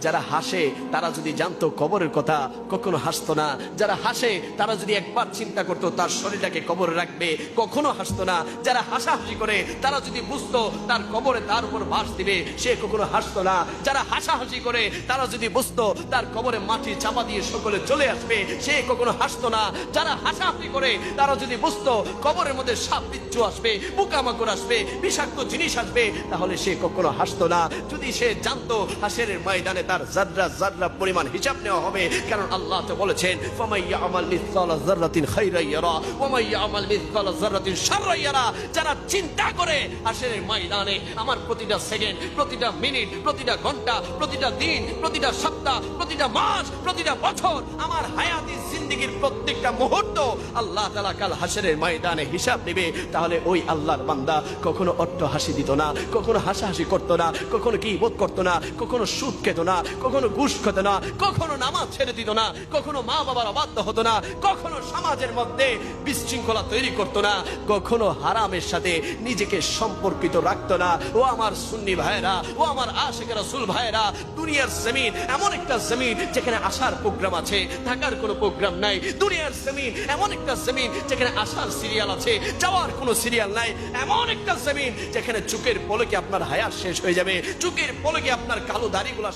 যারা হাসে তারা যদি জানতো কবরের কথা কখনো হাসতো না। যারা হাসে তারা যদি একবার চিন্তা করতো তার শরীরটাকে কবরে রাখবে কখনো হাসতো না। যারা হাসাহাসি করে তারা যদি বুঝতো তার কবরে তার উপর বাস দিবে সে কখনো হাসতো না। যারা হাসাহাসি করে তারা যদি বুঝতো তার কবরে মাটি চাপা দিয়ে সকলে চলে আসবে সে কখনো হাসতো না। যারা হাসাহাসি করে তারা যদি বুঝতো কবরের মধ্যে সাপ বিচ্ছু আসবে, পোকামাকড় আসবে, বিষাক্ত জিনিস আসবে, তাহলে সে কখনো হাসতো না। যদি সে জানতো হাসরের ময়দানে তার যাররা যাররা পরিমাণ হিসাব নেওয়া হবে, কারণ আল্লাহ তো বলেছেন ফামাইয়া আমাল মিসকালা যাররাতিন খাইরান ইয়ারা ওয়া মাইয়া আমাল মিসকালা যাররাতিন শাররান ইয়ারা। যারা চিন্তা করে হাসরের ময়দানে আমার প্রতিটা সেকেন্ড, প্রতিটা মিনিট, প্রতিটা ঘন্টা, প্রতিটা দিন, প্রতিটা সপ্তাহ, প্রতিটা মাস, প্রতিটা বছর, আমার হায়াতি জিন্দেগীর প্রত্যেকটা মুহূর্ত আল্লাহ তাআলা কাল হাসরের ময়দানে হিসাব নেবে, তাহলে ওই আল্লাহর বান্দা কখনো অট্ট হাসি দিত না, কখনো হাসাহাসি করতো না, কখনো গীবত করতো না, কখনো সুদ খেত না, কখনো ঘুষ খেত না, কখনো নামাজ ছেড়ে দিত না, কখনো মা বাবার অবাধ্য হতো না, কখনো সমাজের মধ্যে বিশৃঙ্খলা তৈরি করতো না, কখনো হারামের সাথে নিজেকে সম্পর্কিত রাখতো না। ও আমার সুন্নি ভাইরা, ও আমার আশিক রাসূল ভাইরা, দুনিয়ার জমিন এমন একটা জমিন যেখানে আসার প্রোগ্রাম আছে, থাকার কোনো প্রোগ্রাম নাই। দুনিয়ার জমিন এমন একটা জমিন যেখানে আসার সিরিয়াল আছে, যাওয়ার কোনো সিরিয়াল নাই। এমন একটা জমিন যেখানে চোখের পলকে আপনার হায়াত শেষ হয়ে যাবে, চোখের পলকে আপনার কালো দাড়িগুলা